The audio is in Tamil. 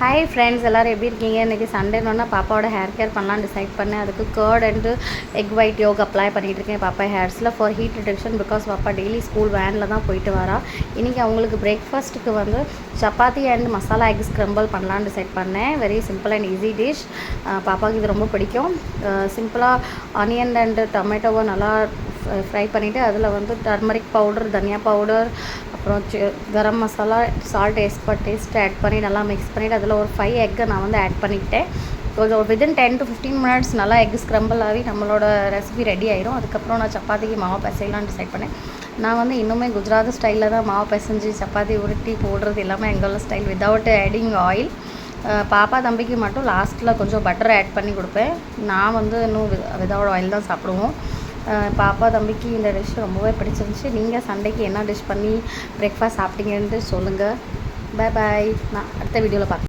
ஹாய் ஃப்ரெண்ட்ஸ், எல்லோரும் எப்படி இருக்கீங்க? இன்றைக்கி சண்டேனோன்னா பாப்பாவோட ஹேர் கேர் பண்ணலான்னு டிசைட் பண்ணேன். அதுக்கு curd and egg white yolk apply பண்ணிகிட்டு இருக்கேன் பாப்பா ஹேர்ஸில் ஃபார் ஹீட் ரிடக்ஷன். பிகாஸ் பாப்பா டெய்லி ஸ்கூல் வேனில் தான் போயிட்டு வரா. இன்றைக்கி அவங்களுக்கு பிரேக்ஃபாஸ்ட்டுக்கு வந்து chapati and masala egg scramble பண்ணலான்னு டிசைட் பண்ணேன். Very simple and easy dish. பாப்பாவுக்கு இது ரொம்ப பிடிக்கும். சிம்பிளாக ஆனியன் அண்டு டொமேட்டோவை நல்லா ஃப்ரை பண்ணிவிட்டு அதில் வந்து டர்மரிக் பவுடர், தனியா பவுடர், அப்புறம் garam masala, salt taste add பண்ணி நல்லா மிக்ஸ் பண்ணிவிட்டு அதில் ஒரு 5 எக்கை நான் வந்து ஆட் பண்ணிக்கிட்டேன். கொஞ்சம் வித்தின் 10 to 15 மினிட்ஸ் நல்லா எக் ஸ்க்ரம்பிள் ஆகி நம்மளோட ரெசிபி ரெடி ஆயிரும். அதுக்கப்புறம் நான் சப்பாத்திக்கு மாவு பிசையலான்னு டிசைட் பண்ணேன். நான் வந்து இன்னுமே குஜராத் ஸ்டைலில் தான் மாவு பிசைஞ்சு சப்பாத்தி உருட்டி போடுறது எல்லாமே எங்களோட ஸ்டைல், வித்தவுட் ஆடிங் ஆயில். பாப்பா தம்பிக்கு மட்டும் லாஸ்ட்டில் கொஞ்சம் பட்டர் ஆட் பண்ணி கொடுப்பேன். நான் வந்து இன்னும் வித்தவுட் ஆயில் தான் சாப்பிடுவோம். பாப்பா தம்பிக்கு இந்த டிஷ் ரொம்பவே பிடிச்சிருந்துச்சி. நீங்கள் சண்டேக்கு என்ன டிஷ் பண்ணி பிரேக்ஃபாஸ்ட் சாப்பிட்டீங்கன்ட்டு சொல்லுங்கள். பாய். நான் அடுத்த வீடியோவில் பார்க்குறேன்.